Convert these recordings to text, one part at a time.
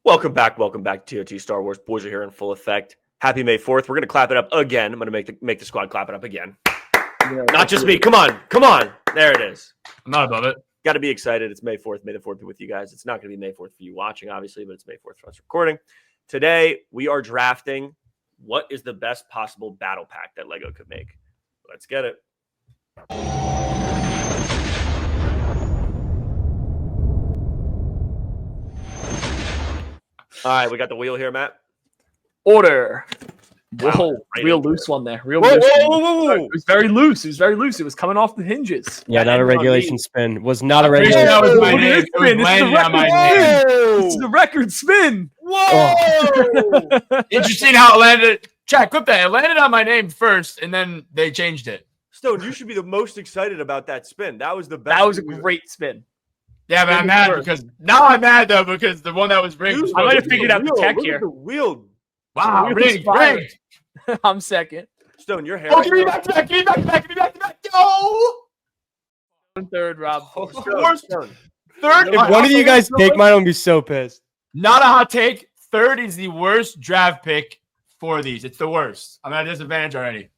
Welcome back to TOT Star Wars. Boys are here in full effect. Happy May 4th. We're going to clap it up again. I'm going to make the squad clap it up again. Yeah, not just me. Come on. There it is. I'm not above it. Got to be excited. It's May 4th. May the 4th be with you guys. It's not going to be May 4th for you watching, obviously, but it's May 4th for us recording. Today, we are drafting what is the best possible battle pack that LEGO could make. Let's get it. All right, we got the wheel here, Matt. Order. Wow, Whoa, real loose one there. Whoa. It was very loose. It was coming off the hinges. Yeah, not a regulation spin. Was not a regulation That was spin. my name. It was landing on my name. This is a record spin. Whoa! Interesting how it landed. Jack, clip that. It landed on my name first, and then they changed it. Stone, you should be the most excited about that spin. That was the best. That was a great spin. Yeah, but I'm mad because now I'm mad though because the one that was rigged. I might have figured out the tech here. The wheel. Wow, rigged. I'm second. Stone, your hair. Oh, give me back. No. Third, Rob. Stone. Third. If one of you guys take mine, I'll be so pissed. Not a hot take. Third is the worst draft pick for these. It's the worst. I'm at a disadvantage already.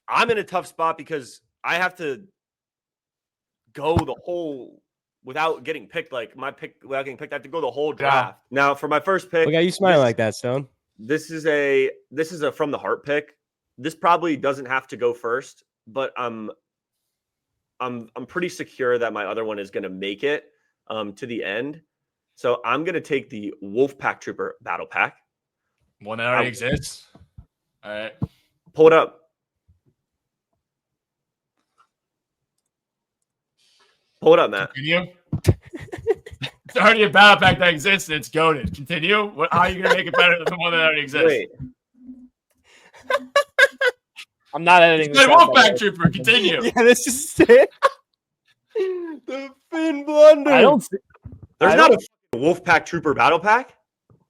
I'm in a tough spot because I have to go the whole without getting picked. Like my pick without getting picked, I have to go the whole draft. Yeah. Now for my first pick, Look at you smiling like that, Stone. This is a from the heart pick. This probably doesn't have to go first, but I'm pretty secure that my other one is going to make it to the end. So I'm going to take the Wolfpack Trooper Battle Pack. One that already exists. All right. Pull it up. Pull it up, Matt. Continue. It's already a battle pack that exists. And it's goated. Continue. How are you going to make it better than the one that already exists? Wait. I'm not editing this. Wolfpack Trooper. Continue. Yeah, this is it. The Finn blunder. I don't see. There's not a Wolfpack Trooper Battle Pack?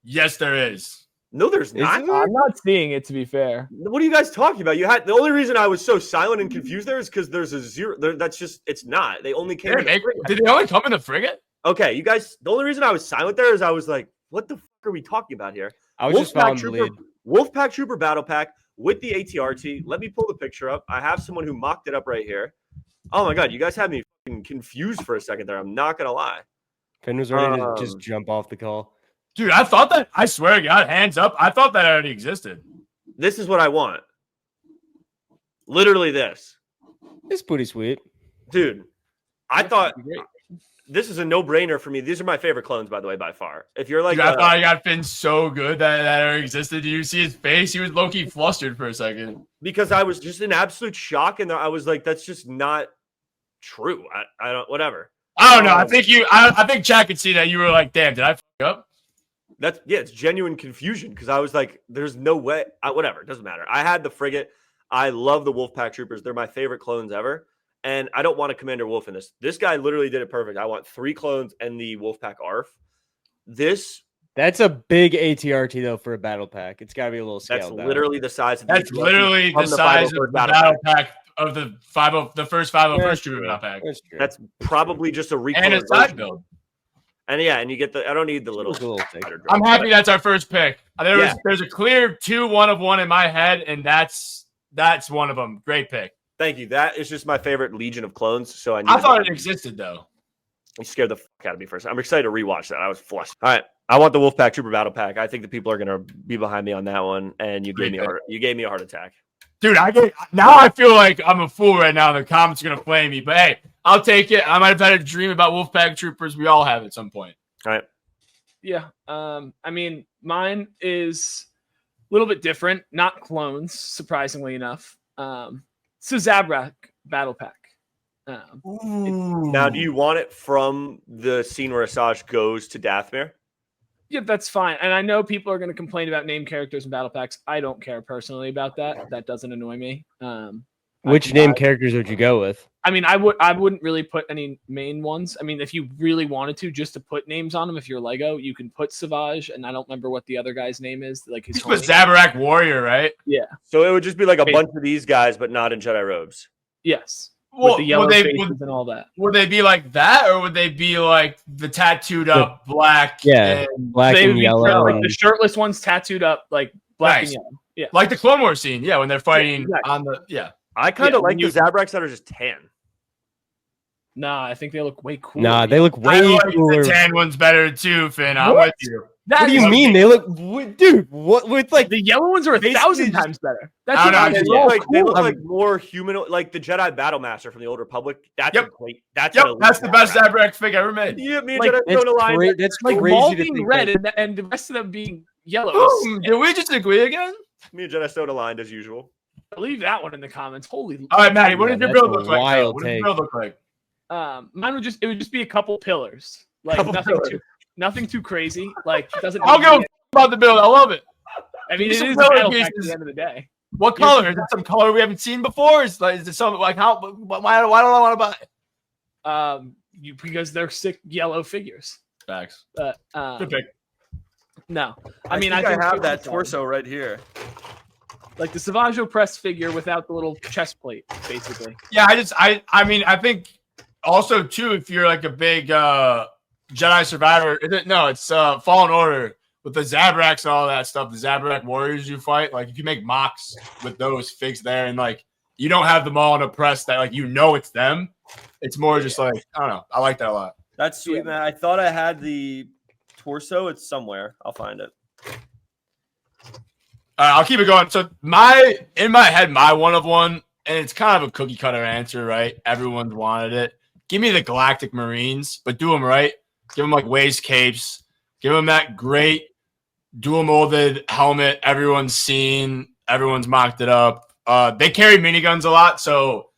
Yes, there is. No, there's not. I'm not seeing it, to be fair. What are you guys talking about? The only reason I was so silent and confused there is because there's a zero. That's just it's not. They only came. Did they only come in the frigate? Okay, you guys. The only reason I was silent there is I was like, "What the fuck are we talking about here?" I was just following the lead. Wolfpack Trooper Battle Pack with the ATRT. Let me pull the picture up. I have someone who mocked it up right here. Oh my god, you guys had me fucking confused for a second there. I'm not gonna lie. Finn was ready to just jump off the call. Dude, I thought that. I swear to God, hands up. I thought that already existed. This is what I want. Literally this. It's pretty sweet. Dude, I thought this is a no-brainer for me. These are my favorite clones, by the way, by far. If you're like, dude, I thought I got Finn so good that already existed. Did you see his face? He was low-key flustered for a second. Because I was just in absolute shock, and I was like, that's just not true. I don't, whatever. I don't know. I think Chad could see that you were like, damn, did I fuck up? It's genuine confusion because I was like, there's no way. Whatever, it doesn't matter. I had the frigate. I love the Wolfpack Troopers. They're my favorite clones ever. And I don't want a Commander Wolf in this. This guy literally did it perfect. I want 3 clones and the Wolfpack ARF. That's a big ATRT though for a battle pack. It's got to be a little scaled down. That's literally the size of the That's literally the size of the battle pack of the first 501st Trooper battle pack. That's probably just a recall. And a side build. And yeah, and you get I don't need the little thing. I'm happy that's our first pick. There's a clear 2 1 of 1 in my head, and that's one of them. Great pick. Thank you. That is just my favorite Legion of Clones. So I thought it existed though. You scared the fuck out of me first. I'm excited to rewatch that. I was flushed. All right, I want the Wolfpack Trooper Battle Pack. I think the people are gonna be behind me on that one. And you gave me a heart attack. Dude, now I feel like I'm a fool right now. The comments are gonna flame me, but hey, I'll take it. I might have had a dream about Wolfpack Troopers. We all have at some point. All right. Yeah. I mean, mine is a little bit different. Not clones, surprisingly enough. So Zabrak Battle Pack. Now, do you want it from the scene where Asajj goes to Dathomir? Yeah, that's fine. And I know people are going to complain about name characters and battle packs. I don't care personally about that. That doesn't annoy me. Which name characters would you go with? I mean, I wouldn't really put any main ones. I mean, if you really wanted to, just to put names on them, if you're Lego, you can put Savage, and I don't remember what the other guy's name is. Like his put Zabrak Warrior, right? Yeah. So it would just be like a bunch of these guys, but not in Jedi robes. Yes. with the yellow faces and all that. Would they be like that, or would they be like the tattooed up black? Yeah, and black and yellow. Like the shirtless ones tattooed up like black and yellow. Yeah, like the Clone Wars scene. Yeah, when they're fighting on the I kind of like the Zabraks that are just tan. Nah, I think they look way cooler. Nah, they look way cooler. The tan one's better too, Finn. I'm with you. What do you mean? They look, dude. What with like the yellow ones are 1,000 times better. That's they look like more human, like the Jedi Battlemaster from the Old Republic. That's great. That's the best Zabrak figure ever made. Yeah, me and Jedi Stone aligned. That's like all being red and the rest of them being yellow. Did we just agree again? Me and Jedi Stone aligned as usual. Leave that one in the comments. Holy. All right, Maddie. What did your build look like? What did your build look like? Mine would just be a couple pillars, like nothing too crazy. Like doesn't. I'll go about the build. I love it. I mean, it is Battle Pack at the end of the day. What color? Is it some color we haven't seen before? Is it something like how? Why don't I want to buy it? Because they're sick yellow figures. Facts. Good pick. No, I think I have that torso right here. Like the Savage Press figure without the little chest plate, basically. Yeah, I mean, I think also too, if you're like a big Jedi Survivor, it's Fallen Order with the Zabraks and all that stuff, the Zabrak warriors you fight. Like if you make mocks with those figs there, and like you don't have them all in a press that like it's them. It's more just like I don't know. I like that a lot. That's sweet, man. I thought I had the torso. It's somewhere. I'll find it. I'll keep it going. So in my head, my one of one, and it's kind of a cookie cutter answer, right? Everyone's wanted it. Give me the Galactic Marines, but do them right. Give them like waist capes. Give them that great dual molded helmet. Everyone's seen. Everyone's mocked it up. They carry miniguns a lot, so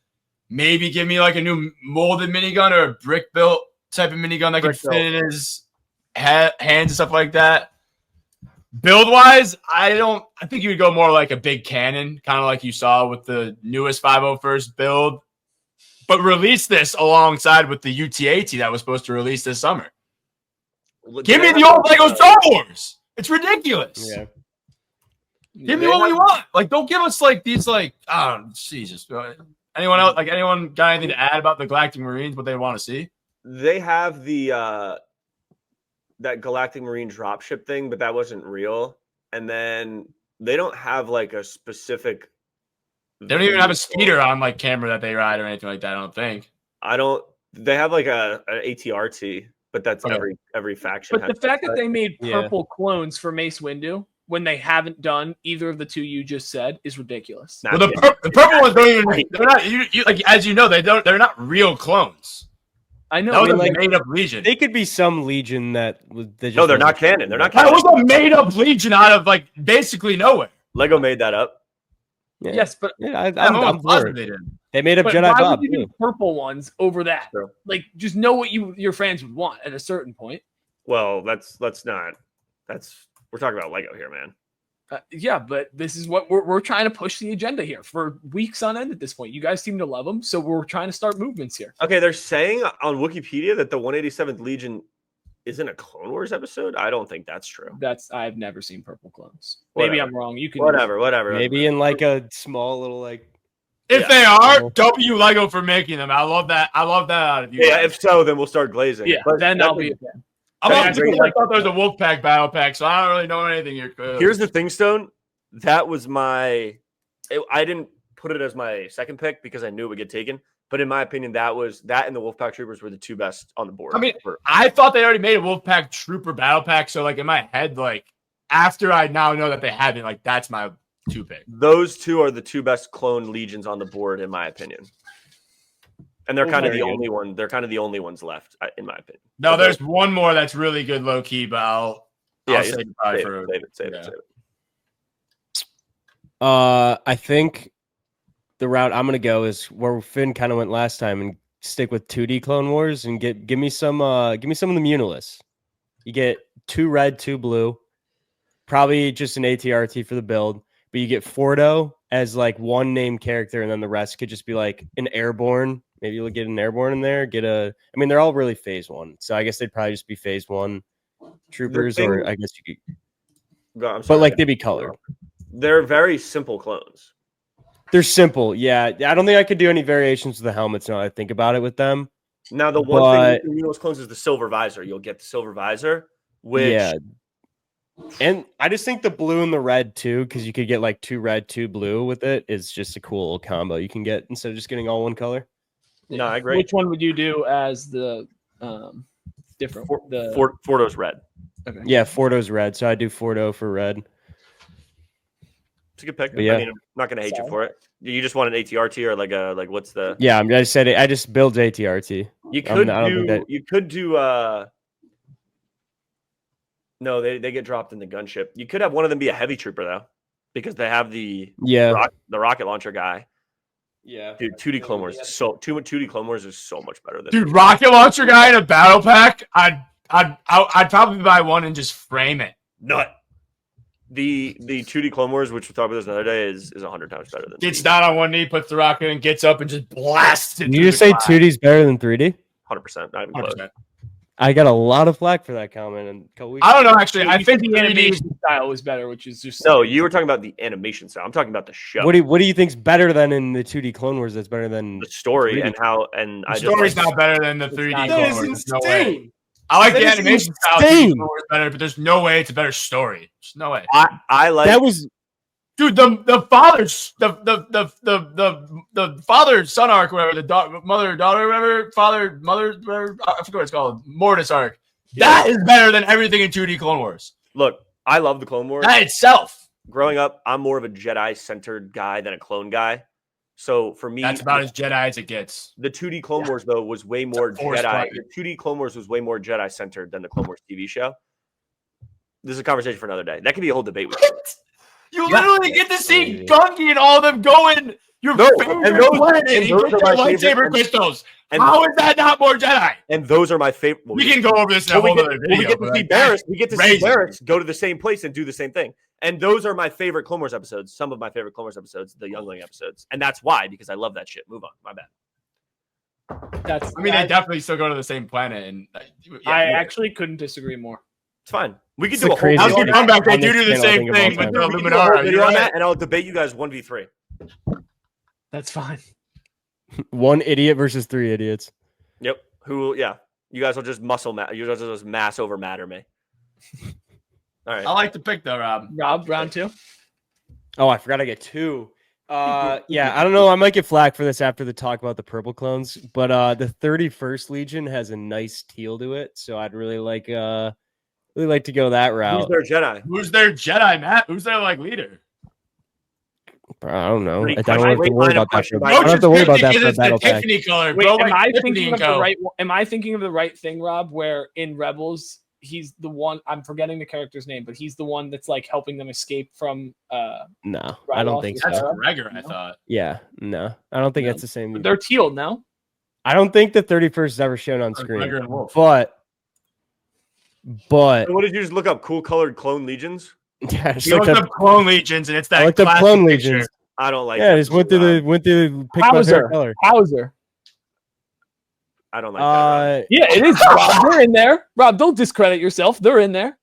maybe give me like a new molded minigun or a brick built type of minigun that can fit in his hands and stuff like that. Build wise, I think you would go more like a big cannon, kind of like you saw with the newest 501st build, but release this alongside with the UTAT that was supposed to release this summer. Give me the old Lego Star Wars. It's ridiculous. Yeah. Give me what we want. Like, don't give us like these like Jesus. Anyone else? Like anyone got anything to add about the Galactic Marines? What they want to see? They have the that Galactic Marine dropship thing, but that wasn't real. And then they don't have like a specific. They don't even have a speeder on like camera that they ride or anything like that. I don't think. They have like an ATRT, but that's every faction. But the fact that they made purple clones for Mace Windu when they haven't done either of the two you just said is ridiculous. Well, the purple ones don't even. They're not. You like as you know they don't. They're not real clones. I know. That was a made-up legion. They could be some legion that was. No, they're not canon. They're not canon. That was a made-up legion out of like basically nowhere. Lego made that up. Yeah. Yes, but I'm positive they made up Jedi Bob. Why would you do purple ones over that? Sure. Like, just know what your fans would want at a certain point. Well, let's not. We're talking about Lego here, man. Yeah, but this is what we're trying to push the agenda here for weeks on end at this point. You guys seem to love them, so we're trying to start movements here. Okay, they're saying on Wikipedia that the 187th Legion isn't a Clone Wars episode. I don't think that's true. I've never seen purple clones. Whatever. Maybe I'm wrong. You can whatever. Maybe in like a small little like. If they are, W Lego for making them. I love that. Out of you. Yeah, if so, then we'll start glazing. Yeah, but then I'll be a fan. I thought there was a Wolfpack battle pack, so I don't really know anything here. Here's the thing, Stone. That was I didn't put it as my second pick because I knew it would get taken. But in my opinion, that and the Wolfpack Troopers were the two best on the board. I mean, I thought they already made a Wolfpack Trooper battle pack. So like in my head, like after I now know that they haven't, like that's my two pick. Those two are the two best clone legions on the board, in my opinion. And they're kind of the only one. They're kind of the only ones left, in my opinion. No, there's one more that's really good, low key, but I'll save it. I think the route I'm gonna go is where Finn kind of went last time and stick with 2D Clone Wars and give me some of the Munilis. You get 2 red, 2 blue, probably just an ATRT for the build, but you get Fordo as like one named character, and then the rest could just be like an airborne. Maybe you'll get an airborne in there. I mean, they're all really phase 1, so I guess they'd probably just be phase 1 troopers, or I guess you could. But like they'd be colored. They're very simple clones. They're simple. Yeah. I don't think I could do any variations with the helmets now that I think about it with them. Now, the one thing with the Munos clones is the silver visor. You'll get the silver visor, which Yeah. And I just think the blue and the red too, because you could get like 2 red, 2 blue with it, is just a cool combo you can get instead of just getting all one color. No, I agree. Which one would you do as the different? Fordo's red. Okay. Yeah, Fordo's red, so I do Fordo for red. It's a good pick. But yeah. I mean, I'm not going to hate you for it. You just want an ATRT or like what's the? Yeah, I just said it. I just build ATRT. You could I don't think that... You could do. No, they get dropped in the gunship. You could have one of them be a heavy trooper though, because they have the rocket launcher guy. Yeah, dude, 2D Clone Wars is 2D Clone Wars is so much better than. Dude, rocket launcher guy in a battle pack. I'd probably buy one and just frame it. Nut. The 2D Clone Wars, which we'll talk about this another day, is 100 times better than. Gets down on one knee, puts the rocket in, gets up, and just blasts it. Did you just say 2D's better than 3D? 100%. Not even close. 100%. I got a lot of flack for that comment in a couple weeks. I don't know, actually. I think the animation style is better, which is just no. You were talking about the animation style. I'm talking about the show. What do you think's better than in the 2D Clone Wars? That's better than the story 3D? And how and the story's not better than the 3D Clone Wars. No way. I like the animation style. 3D Clone Wars better, but there's no way it's a better story. There's no way. I like that was. Dude, the father son arc, whatever, the mother daughter, whatever, father mother, whatever, I forget what it's called, Mortis arc. That is better than everything in 2D Clone Wars. Look, I love the Clone Wars. That itself. Growing up, I'm more of a Jedi-centered guy than a clone guy. So for me, that's about as Jedi as it gets. The 2D Clone Wars though was way more Jedi. The 2D Clone Wars was way more Jedi-centered than the Clone Wars TV show. This is a conversation for another day. That could be a whole debate with you. You literally get to see Gunky and all of them going your favorite planet and get their lightsaber crystals. How is that not more Jedi? And those are my favorite. We can go over this in a whole other video. We get to see Barris. We get to see Barris go to the same place and do the same thing. And those are my favorite Clone Wars episodes. Some of my favorite Clone Wars episodes, the Youngling episodes, and that's why, because I love that shit. Move on. My bad. I mean, they definitely still go to the same planet, and I actually couldn't disagree more. It's fine. We could do a crazy. whole. How's your comeback? They do the same thing with the Luminara. And I'll debate you guys 1v3. That's fine. 1 idiot versus 3 idiots. Yep. Yeah. You guys will just you guys will just mass over matter me. All right. I like the pick though, Rob. Rob, round 2. Oh, I forgot I get 2. Yeah, I don't know. I might get flack for this after the talk about the purple clones, but the 31st Legion has a nice teal to it, so I'd really like to go that route. Who's their Jedi? Who's their Jedi, Matt? Who's their leader? I don't know. I Great don't have to worry about that. question. I don't have to worry about that for It's battle the pack. Tiffany color. Wait, Bro, am I Tiffany thinking of go. the right? Am I thinking of the right thing, Rob? Where in Rebels, he's the one. I'm forgetting the character's name, but he's the one that's like helping them escape from. No, I don't think so. That's Gregor, I thought. Yeah, no, I don't think that's the same. They're teal, no? I don't think the 31st is ever shown on screen. Gregor and Wolf. But So what did you just look up? Cool colored clone legions? yeah, just You like looked up Clone Legions, and it's that I looked up classic clone picture. legions. I don't like. Yeah, that. just went through pick my favorite color. Hauser. I don't like that. Yeah, it is. Rob. They're in there. Rob, don't discredit yourself. They're in there.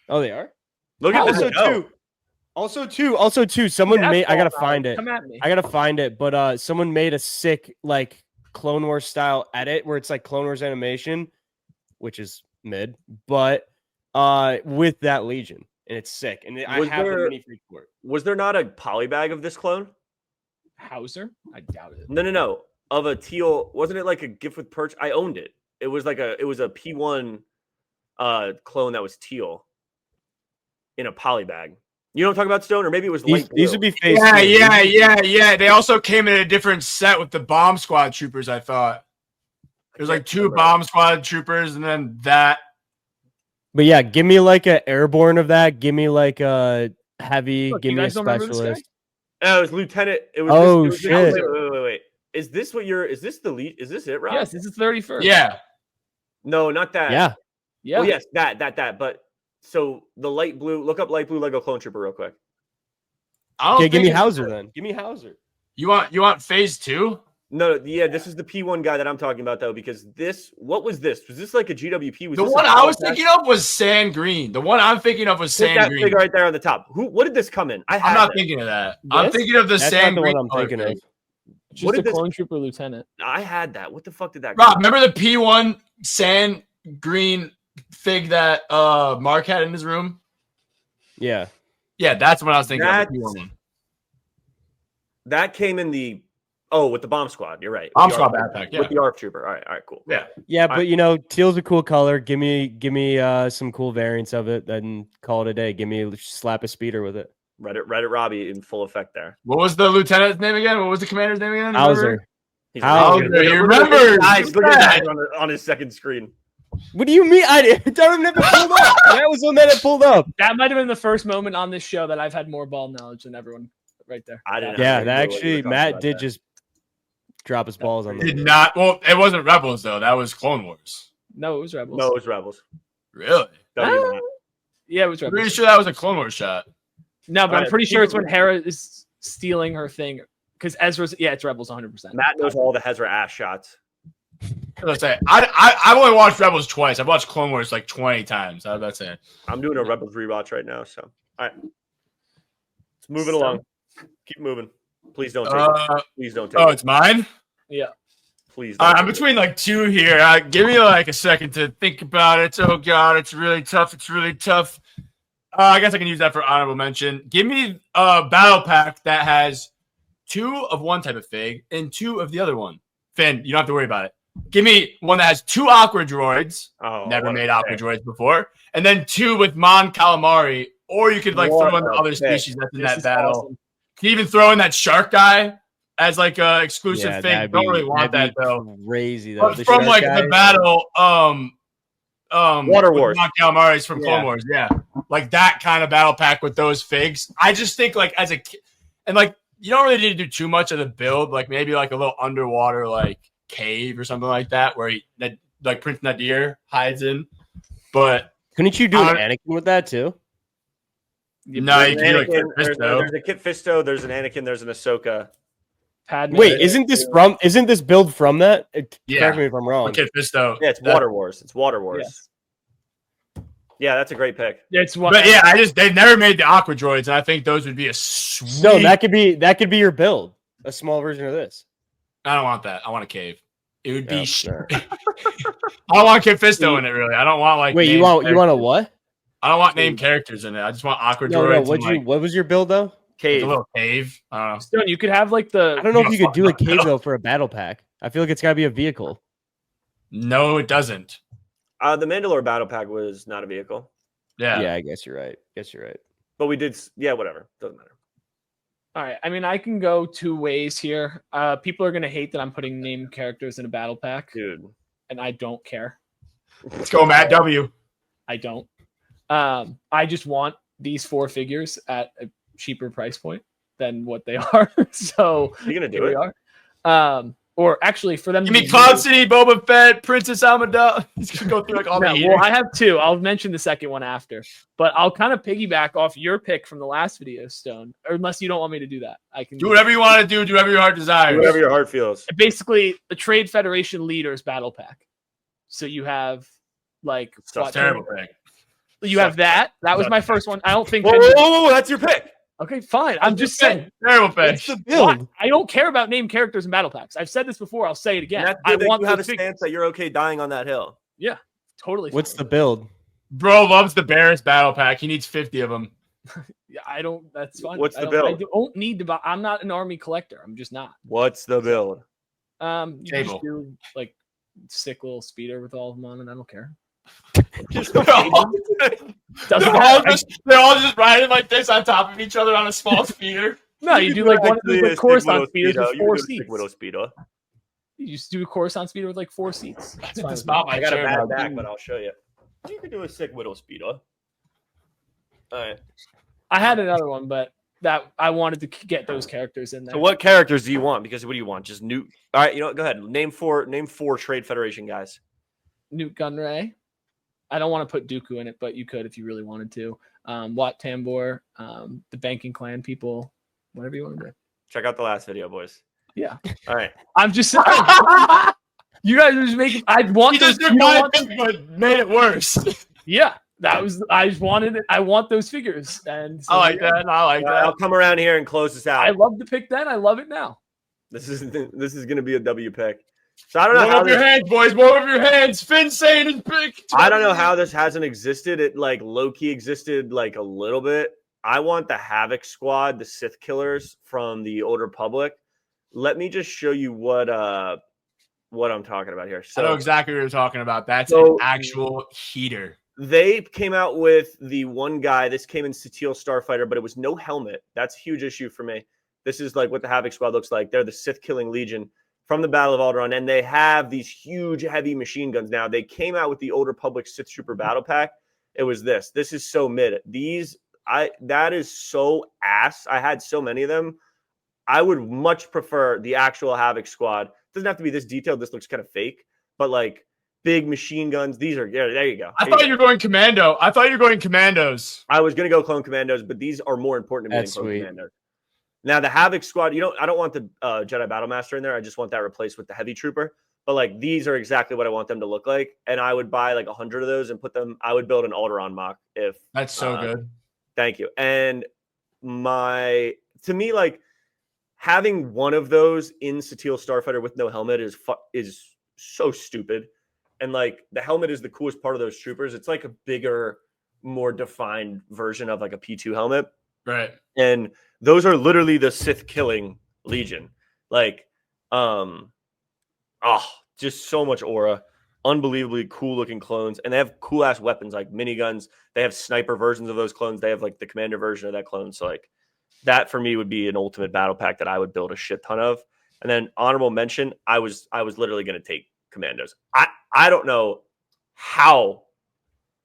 Oh, they are. Look at Also this. Also too. Someone Yeah, made. I gotta Rob. find it. Come at me. I gotta find it. But someone made a sick like Clone Wars style edit where it's like Clone Wars animation, which is mid, but with that Legion, and it's sick. And I have the minifig for it. Was there not a polybag of this clone? Hauser? I doubt it. No. Of a teal, wasn't it like a gift with perch? I owned it. It was a P1 clone that was teal in a polybag. You know what I'm talking about, Stone? Or maybe it was light blue. These would be phase Yeah. They also came in a different set with the Bomb Squad troopers, I thought. There's like 2 Bomb Squad troopers and then that. But yeah, give me like a airborne of that. Give me like a heavy. Look, give you me a guys don't remember this guy? specialist. Oh, it was Lieutenant. It was Oh, this, shit. Wait. Is this what you're? Is this the lead? Is this it, Rob? Yes, this is 31st. Yeah. No, not that. Yeah. Yeah. Oh, yes, that. But so the light blue. Look up light blue Lego clone trooper real quick. I don't Okay, give think me it's- Hauser then. Give me Hauser. You want phase 2? No, yeah, this is the P1 guy that I'm talking about though, because what was this? Was this like a GWP? Was The this one a I was Wolfpack? thinking of was Sand Green. The one I'm thinking of was Put Sand that Green. figure right there on the top. What did this come in? I I'm had not that. thinking of that. I'm This? thinking of the That's Sand not the Green. one I'm thinking color of. fig. Just What a did this- clone trooper lieutenant. I had that. What the fuck did that? Rob, come remember the P1 Sand Green fig that Mark had in his room? Yeah. Yeah, that's what I was thinking of. That's- The P1 one. That came in the with the bomb squad. You're right. Bomb With the squad ARC backpack, yeah. With the ARC trooper. All right, cool. Yeah. Yeah, but you know, teal's a cool color. Give me some cool variants of it, then call it a day. Give me slap a speeder with it. Reddit Robbie in full effect there. What was the lieutenant's name again? What was the commander's name again? Hauser. He's How- look at- He look at his remembers. eyes. Look at his Look at eyes on his second screen. What do you mean? I don't have it pulled up. That was one that it pulled up. That might have been the first moment on this show that I've had more ball knowledge than everyone right there. I didn't. Yeah, have that any clue what you were actually talking Matt about did there. just drop his balls on Did the. not. Well, it wasn't Rebels though. That was Clone Wars. No, it was Rebels. No, it was Rebels. Really? W Matt. Yeah, it was I'm Rebels. pretty sure that was a Clone Wars shot. No, but I'm Alright, pretty sure it's when keep- Hera is stealing her thing. Because Ezra's, yeah, it's Rebels 100%. Matt knows all the Hezra ass shots. Let's say I've only watched Rebels twice. I've watched Clone Wars like 20 times. How about that? I'm doing a Rebels rewatch right now. So, all right, let's move it along. Keep moving. Please don't take it. Please don't take Oh, it. it's mine. Yeah. Please. All Don't right, I'm take it. between like two here. Give me like a second to think about it. Oh God, it's really tough. It's really tough. I guess I can use that for honorable mention. Give me a battle pack that has 2 of one type of fig and 2 of the other one. Finn, you don't have to worry about it. Give me one that has 2 aqua droids. Oh, Never what a made aqua pick. droids before. And then 2 with Mon Calamari. Or you could like What throw in the a other pick. species that's in This that is battle. awesome. Can you even throw in that shark guy as like a exclusive Yeah, fig? that'd Don't be- really want that'd that be though. Crazy though. But The from shark like guy- the battle, Water with Wars. Mon Calamari's from Clone Yeah. Wars, yeah, like that kind of battle pack with those figs. I just think like as a and like you don't really need to do too much of the build, like maybe like a little underwater like cave or something like that where that like Prince Nadir hides in. But Couldn't you do an I- Anakin with that too? no, There's you an can do like Anakin, Kit Fisto. there's a Kit Fisto. There's an Anakin. There's an Ahsoka. Padme. Wait, isn't this build from that? Yeah. Correct me if I'm wrong. Kit Fisto. Yeah, it's That- Water Wars. It's Water Wars. Yes. Yeah, that's a great pick. It's one. But yeah, they've never made the aqua droids, and I think those would be a sweet. No, that could be your build. A small version of this. I don't want that. I want a cave. It would be. Yeah, no. I don't want Kit Fisto in it. Really, I don't want like. Wait, you named want characters. a what? I don't want named characters in it. I just want aqua No, droids. no. and, What was your build though? Cave. a little cave. I don't know. Stone, you could have like the. I don't know if you could do a fuck no. cave though for a battle pack. I feel like it's got to be a vehicle. No, it doesn't. The Mandalore battle pack was not a vehicle, Yeah. Yeah, I guess you're right. but we did. Yeah, whatever. Doesn't matter. All right. I mean, I can go 2 ways here. People are going to hate that I'm putting named characters in a battle pack, Dude. and I don't care. Let's go, Matt W. I don't. I just want these 4 figures at a cheaper price point than what they are. So You gonna do here we it? are. Or actually, for them Give to me be Cloud City, Boba Fett, Princess Amidala. He's gonna go through like all No, the. well, I have 2. I'll mention the second one after, but I'll kind of piggyback off your pick from the last video, Stone. Or unless you don't want me to do that, I can Do whatever you want to do. Do whatever your heart desires. Whatever your heart feels. Basically, the Trade Federation Leaders battle pack. So you have like Stuff what- Terrible pick. You have that. That was Sucks. my first one. I don't think. Whoa, whoa, whoa, whoa, that's your pick. Okay, fine. I'm just saying. Terrible pick. What's the Why? build? I don't care about named characters in battle packs. I've said this before. I'll say it again. And that's I good that want you have a those figures. stance that you're okay dying on that hill. Totally. What's fine the with build? Bro loves the Barris battle pack. He needs 50 of them. it. Yeah, I don't. That's fine. What's I the don't- I build? don't need to buy. I'm not an army collector. I'm just not. What's the build? You just Table. do like sick little speeder with all of them on, and I don't care. Just They're all, Doesn't they're all matter. just riding like this on top of each other on a small speeder. No, you do like one of those like Coruscant speeders with 4 Sick seats. Widow Speedo. You just do a Coruscant speeder with like 4 seats. That's fine That's with me. not my I got a chair bad now, back, dude. but I'll show you. You could do a sick Widow Speedo. All right. I had another one, but that I wanted to get those characters in there. So what characters do you want? Because what do you want? Just Newt. All right, you know what? Go ahead. Name four Trade Federation guys. Newt Gunray. I don't want to put Dooku in it, but you could if you really wanted to. Wat Tambor, the Banking Clan people, whatever you want to do. Check out the last video, boys. Yeah. All right. I'm just saying. You guys are just making. I want He those. just took my pick, but made it worse. Yeah, that was. I just wanted it. I want those figures, and so I like that. I like that. I'll come around here and close this out. I love the pick then. I love it now. This is going to be a W pick. So I don't know Warm how up your this, hands, boys. Warm up your hands. Finn saying his pick. I don't know how this hasn't existed. It like low key existed like a little bit. I want the Havoc Squad, the Sith Killers from the Old Republic. Let me just show you what I'm talking about here. I know So exactly what you're talking about. That's an actual heater. they came out with the one guy. This came in Teal Starfighter, but it was no helmet. That's a huge issue for me. This is like what the Havoc Squad looks like. They're the Sith killing Legion from the Battle of Alderaan, and they have these huge, heavy machine guns now. They came out with the Old Republic Sith Trooper Battle Pack. It was this. This is so mid. That is so ass. I had so many of them. I would much prefer the actual Havoc Squad. It doesn't have to be this detailed. This looks kind of fake, but like big machine guns. These are, yeah, there you go. I thought you were going commando. I thought you were going commandos. I was going to go Clone Commandos, but these are more important to me than Clone Commandos. Now, the Havoc Squad, I don't want the Jedi Battlemaster in there. I just want that replaced with the Heavy Trooper. But like these are exactly what I want them to look like. And I would buy like 100 of those and put them. I would build an Alderaan mock if. That's so good. Thank you. And to me, like having one of those in Teal Starfighter with no helmet is so stupid. And like the helmet is the coolest part of those troopers. It's like a bigger, more defined version of like a P2 helmet. Right. And those are literally the Sith killing Legion. Like, just so much aura. Unbelievably cool looking clones. And they have cool ass weapons like miniguns. They have sniper versions of those clones. They have like the commander version of that clone. So like that for me would be an ultimate battle pack that I would build a shit ton of. And then honorable mention, I was literally going to take commandos. I don't know how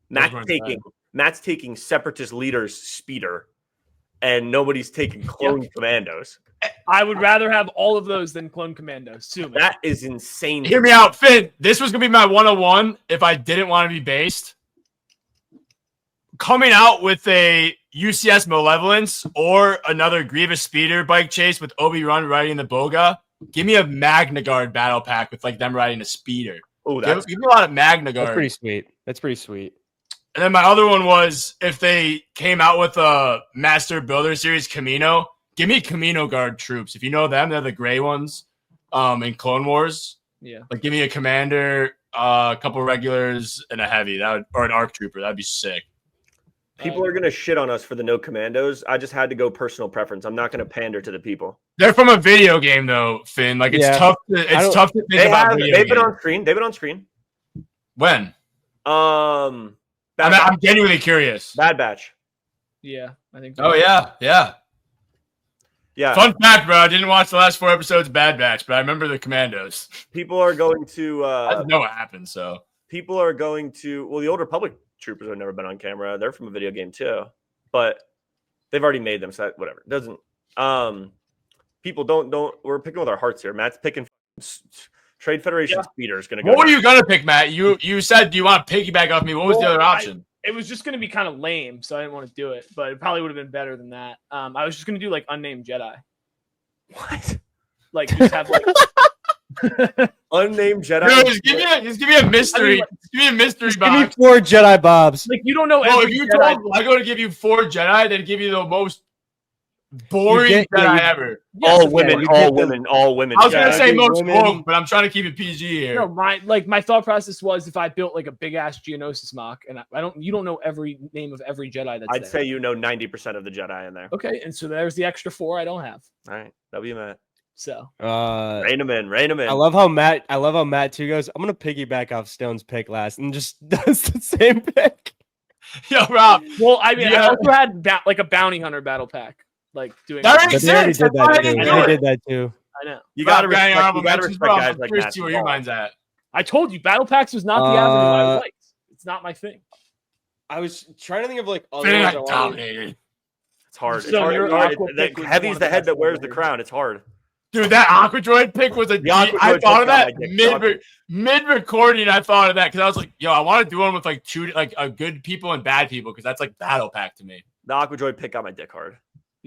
Matt's taking Separatist leaders speeder and nobody's taking clone commandos. I would rather have all of those than clone commandos. Sue me. That is insane. Hear me out, Finn. This was going to be my 101 if I didn't want to be based. Coming out with a UCS Malevolence or another Grievous Speeder bike chase with Obi-Wan riding the Boga, give me a Magna Guard battle pack with like them riding a speeder. Oh, give me a lot of Magna Guard. That's pretty sweet. And then my other one was if they came out with a Master Builder Series Camino, give me Camino Guard troops. If you know them, they're the gray ones in Clone Wars. Yeah. Like give me a commander, a couple regulars, and a heavy. Or an ARC trooper. That'd be sick. People are gonna shit on us for the no commandos. I just had to go personal preference. I'm not gonna pander to the people. They're from a video game though, Finn. Like it's tough to think about. They've been on screen. They've been on screen. When? I'm genuinely curious. Bad Batch. Yeah, I think. Oh yeah. Fun fact, bro. I didn't watch the last 4 episodes of Bad Batch, but I remember the Commandos. People are going to. I didn't know what happened. So people are going to. Well, the Old Republic troopers have never been on camera. They're from a video game too, but they've already made them. So that, whatever. It doesn't. People don't. We're picking with our hearts here. Matt's picking. Trade Federation speeder is going to go. What were you gonna pick, Matt? You said, do you want to piggyback off me? What was the other option? It was just going to be kind of lame, so I didn't want to do it. But it probably would have been better than that. I was just going to do like unnamed Jedi. What? Like just have like unnamed Jedi. Dude, just give me a mystery. Give me a mystery box. Give me 4 Jedi Bobs. Like you don't know. If you told I go to give you 4 Jedi, then give you the most boring Jedi ever. All women. I was gonna say most woke, but I'm trying to keep it PG here. No, my thought process was if I built like a big ass Geonosis mock, and you don't know every name of every Jedi that's I'd say you know 90% of the Jedi in there. Okay, and so there's the extra 4 I don't have. All right, W Matt. So rein them in. I love how Matt too goes, I'm gonna piggyback off Stone's pick last and just does the same pick. Yo, Rob. Well, I mean, I also had like a bounty hunter battle pack. Like doing that makes sense. They did that too. I know. You gotta respect guys like that. See where your mind's at. I told you, battle packs was not the avenue I liked. It's not my thing. I was trying to think of like other dominated. It's hard. It's hard. Heavy's the head that wears the crown. It's hard. Dude, that Aqua Droid pick was I thought of that mid recording. I thought of that because I was like, yo, I want to do one with like good people and bad people because that's like battle pack to me. The Aqua Droid pick got my dick hard.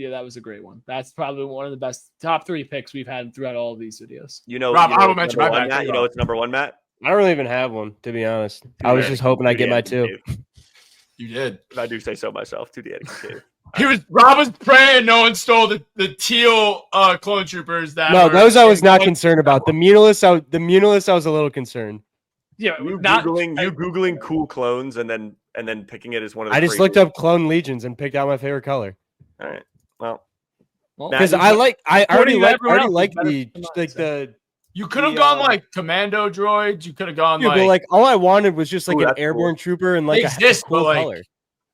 Yeah, that was a great one. That's probably one of the best top 3 picks we've had throughout all of these videos. You know, Rob, you know I will it's mention number my one, bad. Matt. You know it's number 1, Matt. I don't really even have one, to be honest. I was just hoping I get my 2. You did. If I do say so myself. 2D Anakin Cave. Rob was praying no one stole the teal clone troopers. No, those I was not concerned about. The Munilus, I was a little concerned. Yeah, You not googling cool clones and then picking it as one of the I just looked up clone legions and picked out my favorite color. All right. Well, Because I already like the. You could have gone like commando droids. You could have gone but like all I wanted was just like an that's airborne trooper and like a cool color.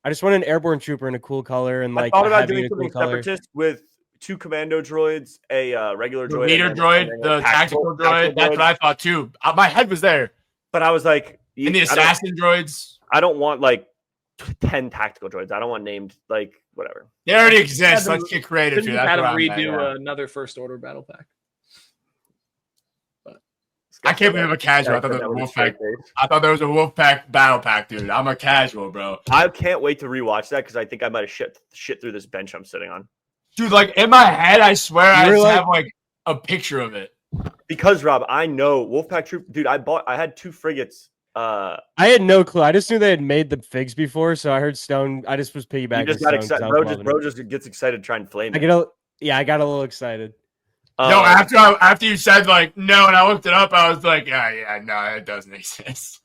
I just want an airborne trooper in a cool color and like I thought about heavy doing in a cool something color. Separatist with 2 commando droids, a regular The droid, leader droid, the tactical droid. That's what I thought too. My head was there. But I was like, And the assassin droids. I don't want like 10 tactical droids. I don't want named like whatever. They already exist. Let's get creative here. Had That's to what I'm redo at. another First Order battle pack. I can't believe I'm a casual. I thought there was a Wolfpack. I thought there was a Wolfpack battle pack, dude. I'm a casual, bro. I can't wait to rewatch that because I think I might have shit through this bench I'm sitting on. Dude, like in my head, I swear I just have like a picture of it. Because Rob, I know Wolfpack troop, dude. I had 2 frigates. I had no clue. I just knew they had made the figs before, so I heard Stone. I just was piggybacking. You just got excited. Bro just gets excited trying to flame. I got a little excited. No, after you said like no, and I looked it up, I was like, yeah, no, it doesn't exist.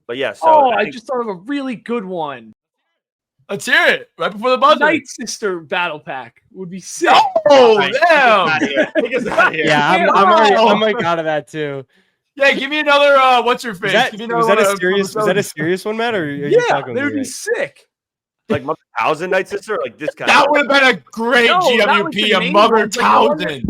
But yeah, so I just thought of a really good one. Let's hear it right before the buzzer. Night Sister battle pack would be sick. Oh, damn! Take us out of here. Yeah, I'm like out of that too. Yeah, give me another. What's your face? Was that a serious one, Matt? Or are you talking they would be sick. Like Mother Townsend Night Sister, like this kind. That would have been a great GWP. A Mother Townsend.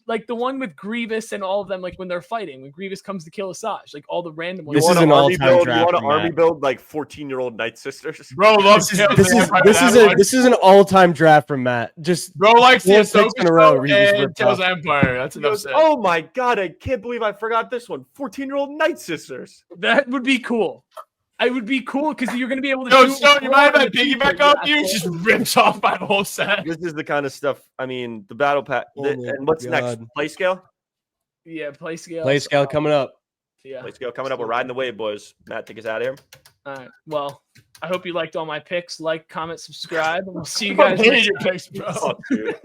Like the one with Grievous and all of them, like when they're fighting, when Grievous comes to kill Asajj, like all the random ones. This is an all-time draft. You want to army build like 14-year-old Night Sisters? Bro loves this is an all-time draft from Matt. Just bro likes the Ahsoka in a row. And Tales Empire. That's enough said. Oh my god, I can't believe I forgot this one. 14-year-old Night Sisters. That would be cool. I would be cool because you're going to be able to. No, Stone, you might have had piggyback up you. Just rips off my whole set. This is the kind of stuff. I mean, the battle pack. And what's next? Play scale. Yeah, play scale. Play scale coming up. Yeah, play scale coming up. We're riding the wave, boys. Matt, take us out of here. All right. Well, I hope you liked all my picks. Like, comment, subscribe, and we'll see you guys. I hated your picks, bro. Fuck, dude.